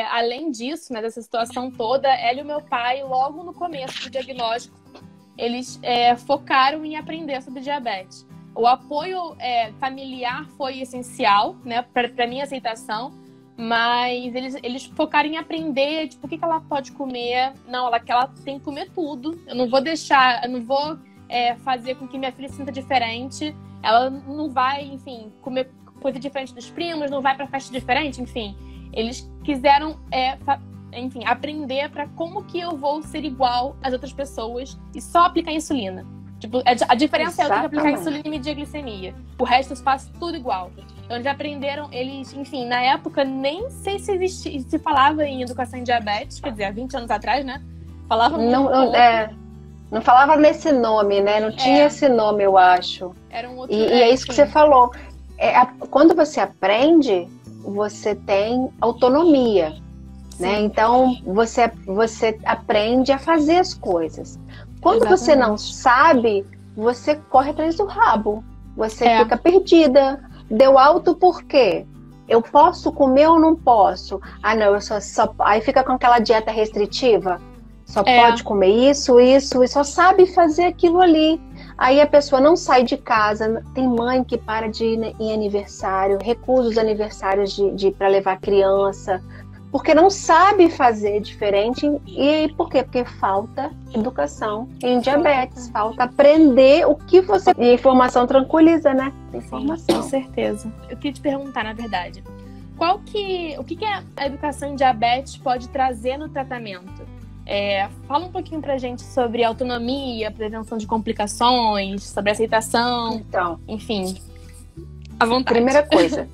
além disso, né, dessa situação toda, ela e o meu pai, logo no começo do diagnóstico, eles focaram em aprender sobre diabetes. O apoio familiar foi essencial, né, para minha aceitação, mas eles focaram em aprender, tipo, o que ela pode comer. Não, que ela tem que comer tudo. Eu não vou fazer com que minha filha se sinta diferente. Ela não vai, enfim, comer coisa diferente dos primos, não vai para festa diferente, enfim. Eles quiseram, enfim, aprender para como que eu vou ser igual às outras pessoas e só aplicar insulina. Tipo, a diferença é eu tenho que aplicar insulina e medir a glicemia. O resto eu faço tudo igual. Então eles aprenderam, enfim, na época nem sei se falava em educação em diabetes, quer dizer, há 20 anos atrás, né? Falava não falava nesse nome, né? Não tinha esse nome, eu acho. Era um outro, e é isso que você falou. Quando você aprende, você tem autonomia, né? Então você aprende a fazer as coisas. Quando você não sabe, você corre atrás do rabo. Você fica perdida. Deu alto por quê? Eu posso comer ou não posso? Ah, não, eu só... Aí fica com aquela dieta restritiva. Só pode comer isso, e só sabe fazer aquilo ali. Aí a pessoa não sai de casa. Tem mãe que para de ir em aniversário, recusa os aniversários para levar criança, porque não sabe fazer diferente. E por quê? Porque falta educação em diabetes. Falta aprender o que você... E a informação tranquiliza, né? Informação. Sim, com certeza. Eu queria te perguntar, na verdade, o que a educação em diabetes pode trazer no tratamento? Fala um pouquinho pra gente sobre autonomia, prevenção de complicações, sobre aceitação. Então, enfim, à vontade. Primeira coisa,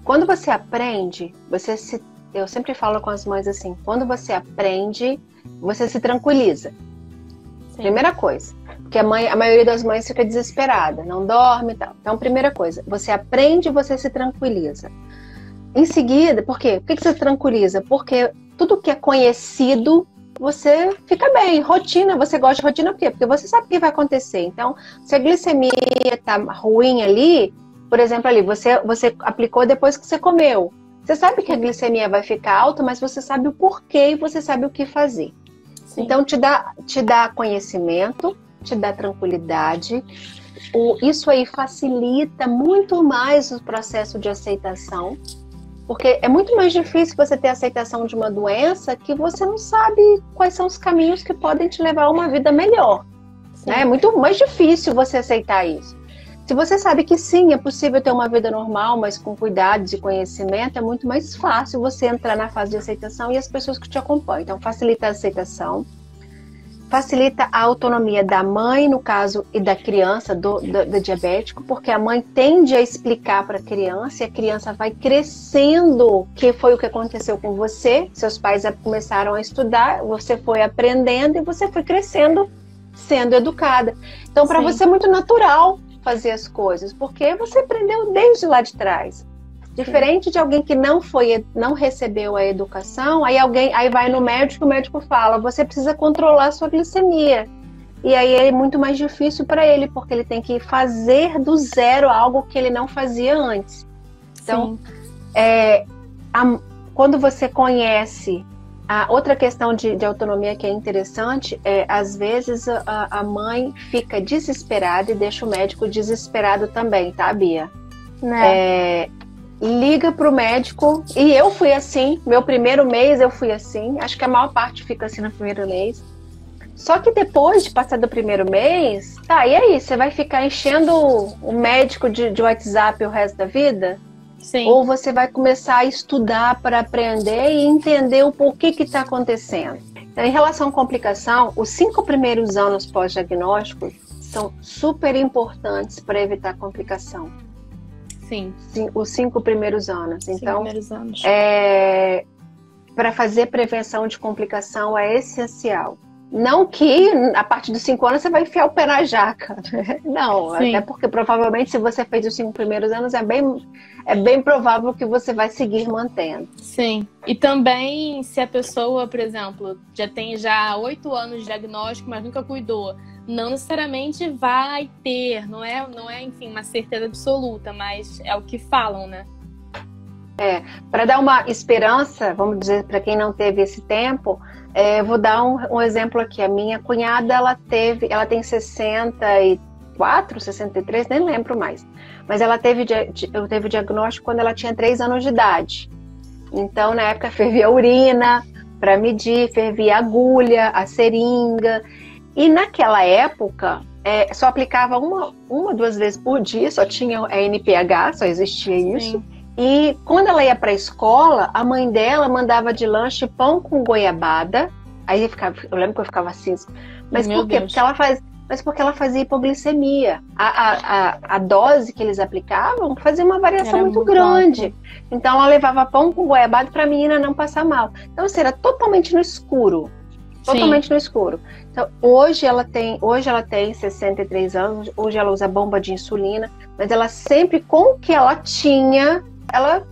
quando você aprende, eu sempre falo com as mães assim, quando você aprende, você se tranquiliza. Sim. Primeira coisa, porque a maioria das mães fica desesperada, não dorme e tal. Então, primeira coisa, você aprende e você se tranquiliza. Em seguida, por quê? Por que você se tranquiliza? Porque tudo que é conhecido, você fica bem. Rotina, você gosta de rotina por quê? Porque você sabe o que vai acontecer. Então, se a glicemia tá ruim ali, por exemplo, ali, você aplicou depois que você comeu. Você sabe que a glicemia vai ficar alta, mas você sabe o porquê e você sabe o que fazer. Sim. Então, te dá conhecimento, te dá tranquilidade. Isso aí facilita muito mais o processo de aceitação. Porque é muito mais difícil você ter aceitação de uma doença que você não sabe quais são os caminhos que podem te levar a uma vida melhor. Né? É muito mais difícil você aceitar isso. Se você sabe que sim, é possível ter uma vida normal, mas com cuidados e conhecimento, é muito mais fácil você entrar na fase de aceitação e as pessoas que te acompanham. Então, facilita a aceitação, facilita a autonomia da mãe, no caso, e da criança, do diabético, porque a mãe tende a explicar para a criança e a criança vai crescendo, que foi o que aconteceu com você. Seus pais começaram a estudar, você foi aprendendo e você foi crescendo, sendo educada. Então, para você é muito natural fazer as coisas, porque você aprendeu desde lá de trás. Diferente de alguém que não recebeu a educação, aí vai no médico, o médico fala, você precisa controlar a sua glicemia. E aí é muito mais difícil para ele, porque ele tem que fazer do zero algo que ele não fazia antes. Então, quando você conhece a outra questão de autonomia que é interessante, às vezes a mãe fica desesperada e deixa o médico desesperado também, tá, Bia? Né? Liga pro médico, e eu fui assim, meu primeiro mês eu fui assim, acho que a maior parte fica assim no primeiro mês. Só que depois de passar do primeiro mês, e aí? Você vai ficar enchendo o médico de WhatsApp o resto da vida? Sim. Ou você vai começar a estudar para aprender e entender o porquê que está acontecendo? Então, em relação à complicação, os 5 primeiros anos pós-diagnóstico são super importantes para evitar complicação. Sim. Os 5 primeiros anos. Então, para fazer prevenção de complicação é essencial. Não que a partir dos 5 anos você vai enfiar o pé na jaca. Não, sim. Até porque provavelmente se você fez os 5 primeiros anos é bem provável que você vai seguir mantendo. Sim. E também se a pessoa, por exemplo, já tem 8 anos de diagnóstico, mas nunca cuidou, não necessariamente vai ter, não é, enfim, uma certeza absoluta, mas é o que falam, né? Para dar uma esperança, vamos dizer, para quem não teve esse tempo, vou dar um exemplo aqui. A minha cunhada, ela tem 64, 63, nem lembro mais. Mas ela teve o diagnóstico quando ela tinha 3 anos de idade. Então, na época, fervia a urina para medir, fervia a agulha, a seringa. E naquela época, só aplicava uma, 2 vezes por dia, só tinha a NPH, só existia isso. Sim. E quando ela ia para a escola, a mãe dela mandava de lanche pão com goiabada. Aí eu lembro que eu ficava assim. Mas por quê? Porque ela fazia hipoglicemia. A dose que eles aplicavam fazia uma variação muito grande. Alto. Então ela levava pão com goiabada para a menina não passar mal. Então assim, era totalmente no escuro. Totalmente no escuro. Então, hoje ela tem 63 anos, hoje ela usa bomba de insulina, mas ela sempre, com o que ela tinha, ela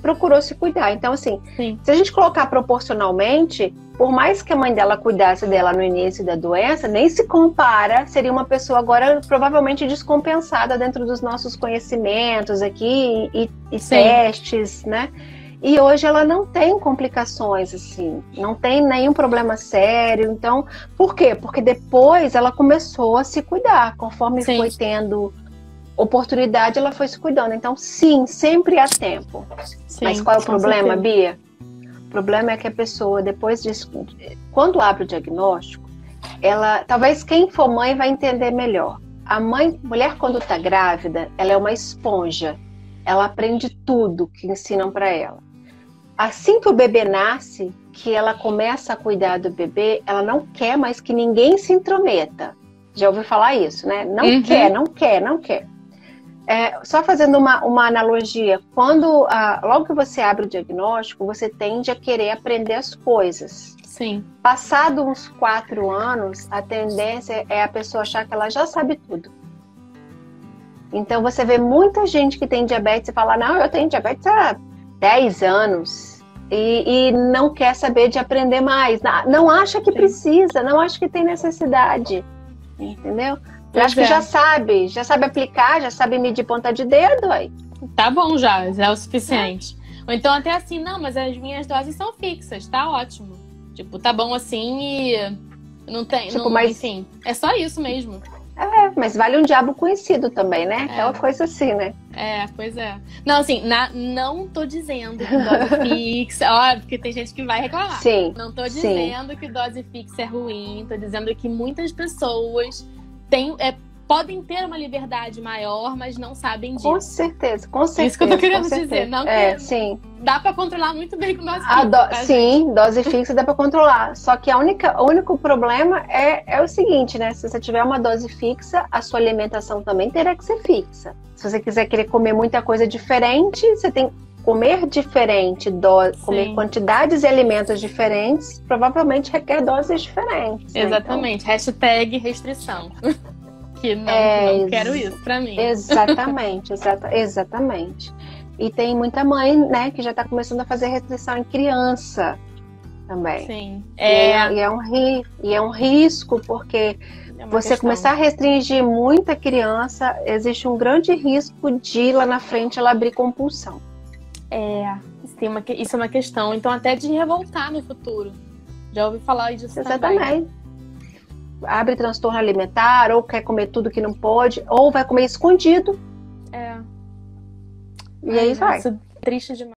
procurou se cuidar. Então, assim, se a gente colocar proporcionalmente, por mais que a mãe dela cuidasse dela no início da doença, nem se compara, seria uma pessoa agora provavelmente descompensada dentro dos nossos conhecimentos aqui e testes, né? E hoje ela não tem complicações, assim, não tem nenhum problema sério. Então, por quê? Porque depois ela começou a se cuidar. Conforme foi tendo oportunidade, ela foi se cuidando. Então, sim, sempre há tempo. Mas qual é o problema, Bia? O problema é que a pessoa, depois disso, quando abre o diagnóstico, talvez quem for mãe vai entender melhor. Mulher quando está grávida, ela é uma esponja. Ela aprende tudo que ensinam para ela. Assim que o bebê nasce, que ela começa a cuidar do bebê, ela não quer mais que ninguém se intrometa. Já ouviu falar isso, né? Não quer. Só fazendo uma analogia, logo que você abre o diagnóstico, você tende a querer aprender as coisas. Sim. Passado uns 4 anos, a tendência é a pessoa achar que ela já sabe tudo. Então você vê muita gente que tem diabetes e fala, não, eu tenho diabetes há 10 anos e não quer saber de aprender mais. Não acha que precisa, não acha que tem necessidade. Entendeu? Eu acho que já sabe aplicar, já sabe medir ponta de dedo aí. Tá bom já é o suficiente. Ou então até assim, não, mas as minhas doses são fixas, tá ótimo. Tipo, tá bom assim e não tem, enfim, é só isso mesmo. Mas vale um diabo conhecido também, né? Aquela coisa assim, né? Pois é. Não, assim, não tô dizendo que dose fixa... Ó, porque tem gente que vai reclamar. Sim. Não tô dizendo que dose fixa é ruim. Tô dizendo que muitas pessoas podem ter uma liberdade maior, mas não sabem disso. Com certeza. Isso que eu tô querendo dizer. Não sim. Dá pra controlar muito bem com dose fixa. Sim, dose fixa dá pra controlar. Só que o único problema é o seguinte, né? Se você tiver uma dose fixa, a sua alimentação também terá que ser fixa. Se você quiser querer comer muita coisa diferente, você tem que comer diferente, comer quantidades e alimentos diferentes, provavelmente requer doses diferentes. Exatamente. Né? Então... #restrição. Que não quero isso pra mim. Exatamente. E tem muita mãe, né, que já está começando a fazer restrição em criança também. Sim. E é um risco, porque você começar a restringir muita criança, existe um grande risco de lá na frente ela abrir compulsão. Isso é uma questão. Então até de revoltar no futuro. Já ouvi falar disso também. Exatamente. Abre transtorno alimentar, ou quer comer tudo que não pode, ou vai comer escondido. E aí vai. Isso é triste demais.